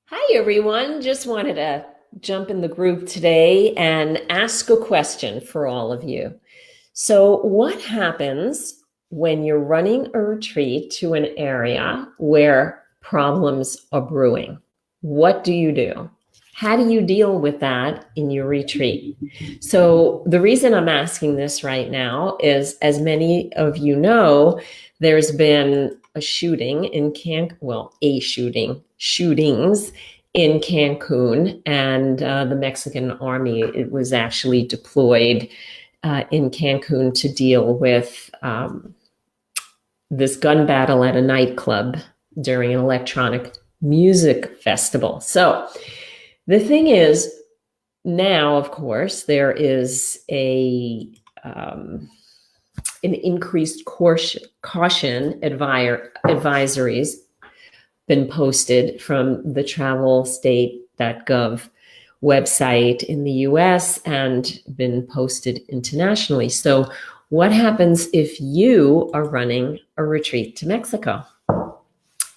Hi, everyone. Just wanted to jump in the group today and ask a question for all of you. So, what happens when you're running a retreat to an area where problems are brewing? What do you do? How do you deal with that in your retreat? So, the reason I'm asking this right now is, as many of you know, there's been a shooting in shootings in Cancun, and the Mexican army, it was actually deployed in Cancun to deal with this gun battle at a nightclub during an electronic music festival. So the thing is, now, of course, there is an increased caution advisories been posted from the travelstate.gov website in the US and been posted internationally. So, what happens if you are running a retreat to Mexico?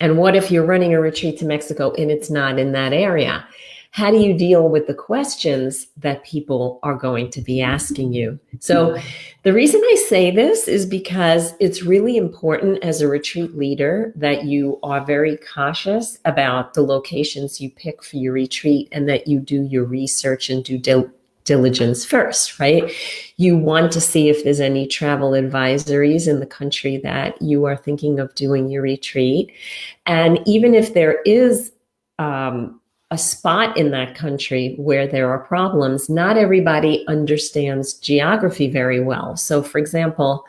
And what if you're running a retreat to Mexico and it's not in that area? How do you deal with the questions that people are going to be asking you? So the reason I say this is because it's really important as a retreat leader that you are very cautious about the locations you pick for your retreat and that you do your research and due diligence first, right? You want to see if there's any travel advisories in the country that you are thinking of doing your retreat. And even if there is a spot in that country where there are problems, not everybody understands geography very well. So, for example,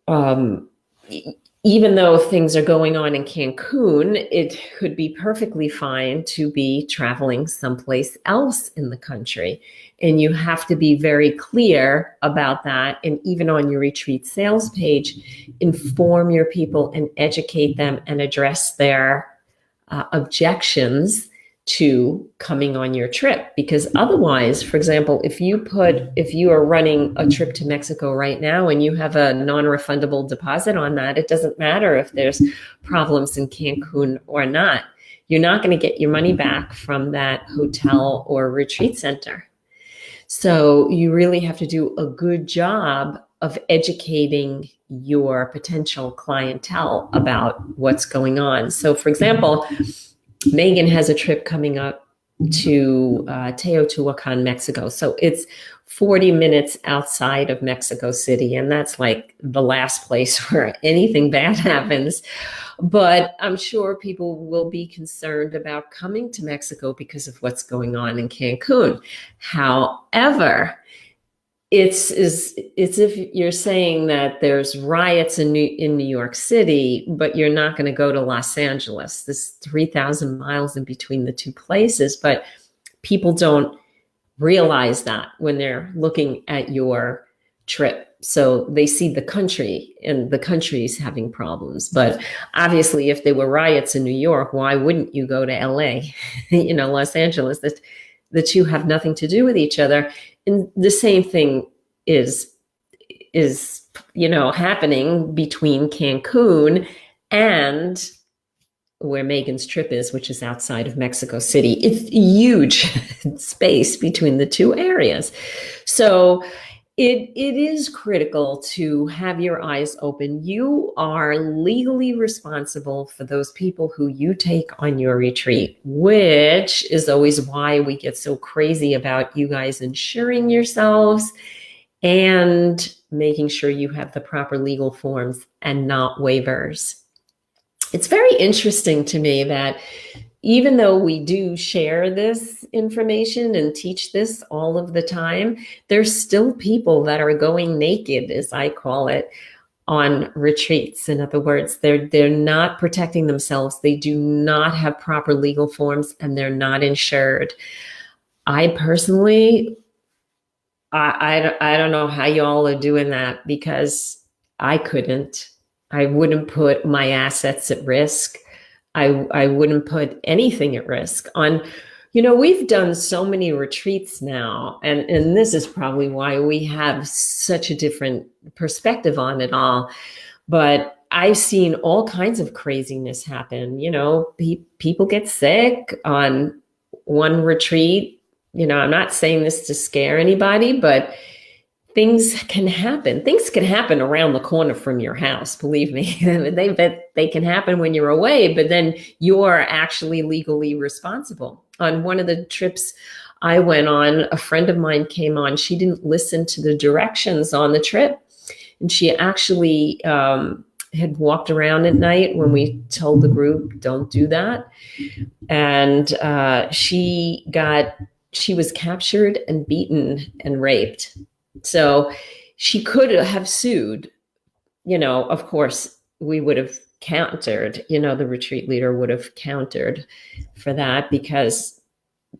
even though things are going on in Cancun, it could be perfectly fine to be traveling someplace else in the country. And you have to be very clear about that. And even on your retreat sales page, inform your people and educate them and address their objections to coming on your trip. Because otherwise, for example, if you are running a trip to Mexico right now and you have a non-refundable deposit on that, it doesn't matter if there's problems in Cancun or not. You're not going to get your money back from that hotel or retreat center. So you really have to do a good job of educating your potential clientele about what's going on. So, for example, Megan has a trip coming up to Teotihuacan, Mexico. So it's 40 minutes outside of Mexico City. And that's like the last place where anything bad happens. But I'm sure people will be concerned about coming to Mexico because of what's going on in Cancun. However, it's if you're saying that there's riots in New York City, but you're not going to go to Los Angeles. There's 3,000 miles in between the two places, but people don't realize that when they're looking at your trip. So they see the country and the country's having problems. But obviously, if there were riots in New York, why wouldn't you go to LA? Los Angeles, the two have nothing to do with each other. And the same thing is happening between Cancun and where Megan's trip is, which is outside of Mexico City. It's a huge space between the two areas. So it is critical to have your eyes open. You are legally responsible for those people who you take on your retreat, which is always why we get so crazy about you guys insuring yourselves and making sure you have the proper legal forms and not waivers. It's very interesting to me that even though we do share this information and teach this all of the time, there's still people that are going naked, as I call it, on retreats. In other words, they're not protecting themselves. They do not have proper legal forms and they're not insured. I personally, I don't know how y'all are doing that because I couldn't. I wouldn't put my assets at risk. I wouldn't put anything at risk on, we've done so many retreats now, and this is probably why we have such a different perspective on it all. But I've seen all kinds of craziness happen. People get sick on one retreat. I'm not saying this to scare anybody, but things can happen. Things can happen around the corner from your house, believe me. They can happen when you're away, but then you're actually legally responsible. On one of the trips I went on, a friend of mine came on. She didn't listen to the directions on the trip, and she actually had walked around at night when we told the group, don't do that. And she was captured and beaten and raped. So she could have sued. Of course, we would have countered, the retreat leader would have countered for that, because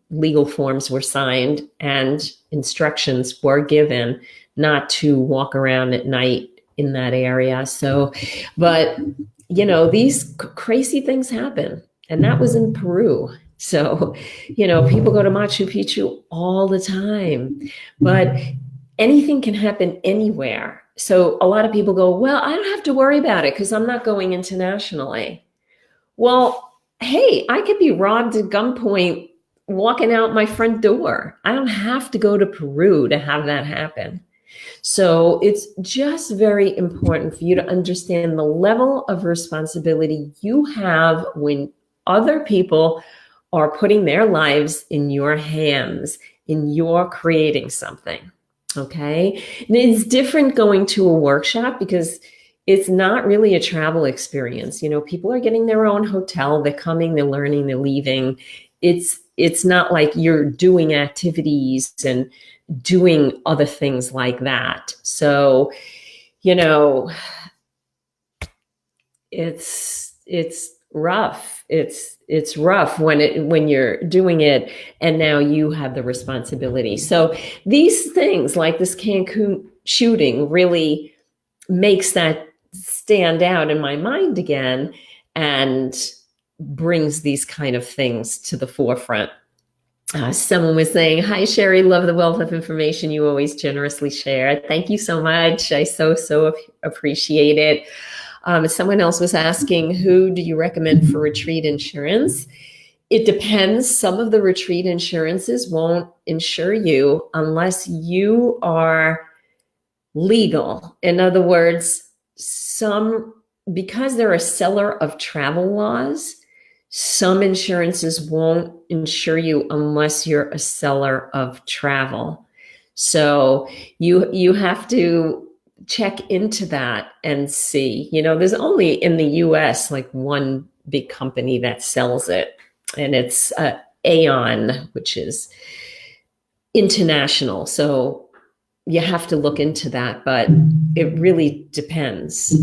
legal forms were signed and instructions were given not to walk around at night in that area. So, but, these crazy things happen. And that was in Peru. So, people go to Machu Picchu all the time, but anything can happen anywhere. So a lot of people go, well, I don't have to worry about it because I'm not going internationally. Well, hey, I could be robbed at gunpoint walking out my front door. I don't have to go to Peru to have that happen. So it's just very important for you to understand the level of responsibility you have when other people are putting their lives in your hands, and you're creating something. Okay. And it's different going to a workshop because it's not really a travel experience. People are getting their own hotel, they're coming, they're learning, they're leaving. It's not like you're doing activities and doing other things like that. So, it's rough. It's rough when you're doing it and now you have the responsibility. So these things like this Cancun shooting really makes that stand out in my mind again and brings these kind of things to the forefront. Someone was saying, hi, Sherry, love the wealth of information you always generously share. Thank you so much. I so appreciate it. Someone else was asking, who do you recommend for retreat insurance? It depends. Some of the retreat insurances won't insure you unless you are legal. In other words, because they're a seller of travel laws, some insurances won't insure you unless you're a seller of travel. So you have to check into that and see. There's only in the US like one big company that sells it, and it's Aon, which is international. So you have to look into that, but it really depends.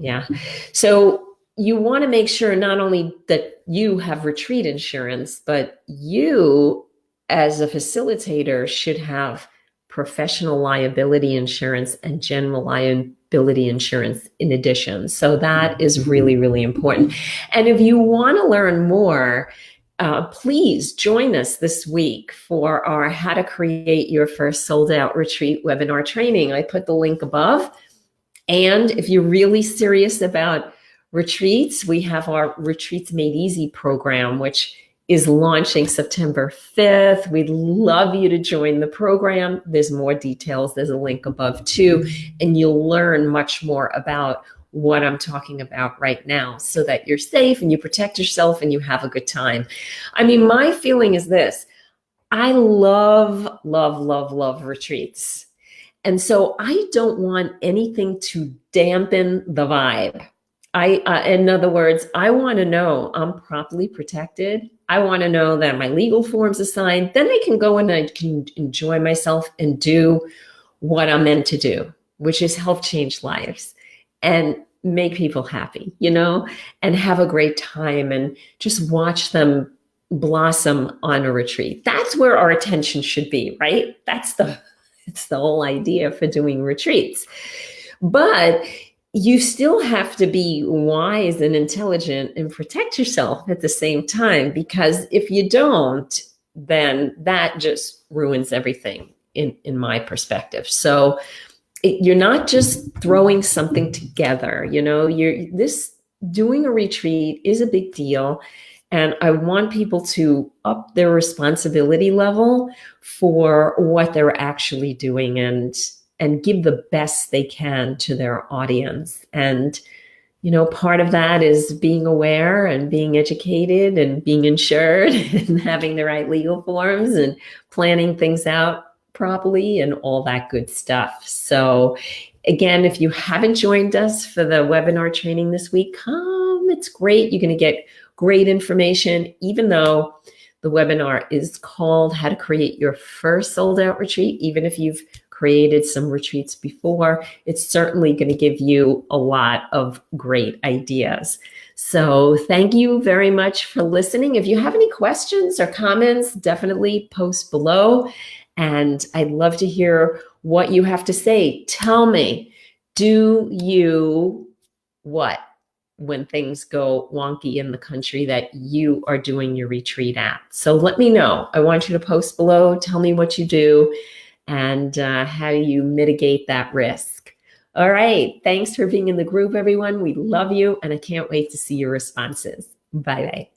Yeah. So you want to make sure not only that you have retreat insurance, but you as a facilitator should have professional liability insurance and general liability insurance in addition. So that is really, really important. And if you want to learn more, please join us this week for our How to Create Your First Sold Out Retreat webinar training. I put the link above. And if you're really serious about retreats, we have our Retreats Made Easy program, which is launching September 5th. We'd love you to join the program. There's more details. There's a link above too, and you'll learn much more about what I'm talking about right now so that you're safe and you protect yourself and you have a good time. I mean, my feeling is this. I love retreats. And so I don't want anything to dampen the vibe. In other words, I want to know I'm properly protected. I want to know that my legal forms are signed. Then I can go and I can enjoy myself and do what I'm meant to do, which is help change lives and make people happy, and have a great time and just watch them blossom on a retreat. That's where our attention should be, right? It's the whole idea for doing retreats. But you still have to be wise and intelligent and protect yourself at the same time, because if you don't, then that just ruins everything in my perspective. So you're not just throwing something together. Doing a retreat is a big deal. And I want people to up their responsibility level for what they're actually doing and give the best they can to their audience. And part of that is being aware and being educated and being insured and having the right legal forms and planning things out properly and all that good stuff. So again, if you haven't joined us for the webinar training this week, come. It's great. You're going to get great information, even though the webinar is called How to Create Your First Sold Out Retreat. Even if you've created some retreats before, it's certainly going to give you a lot of great ideas. So thank you very much for listening. If you have any questions or comments, definitely post below. And I'd love to hear what you have to say. Tell me, do you what when things go wonky in the country that you are doing your retreat at? So let me know. I want you to post below. Tell me what you do and how you mitigate that risk. All right. Thanks for being in the group, everyone. We love you, and I can't wait to see your responses. Bye-bye.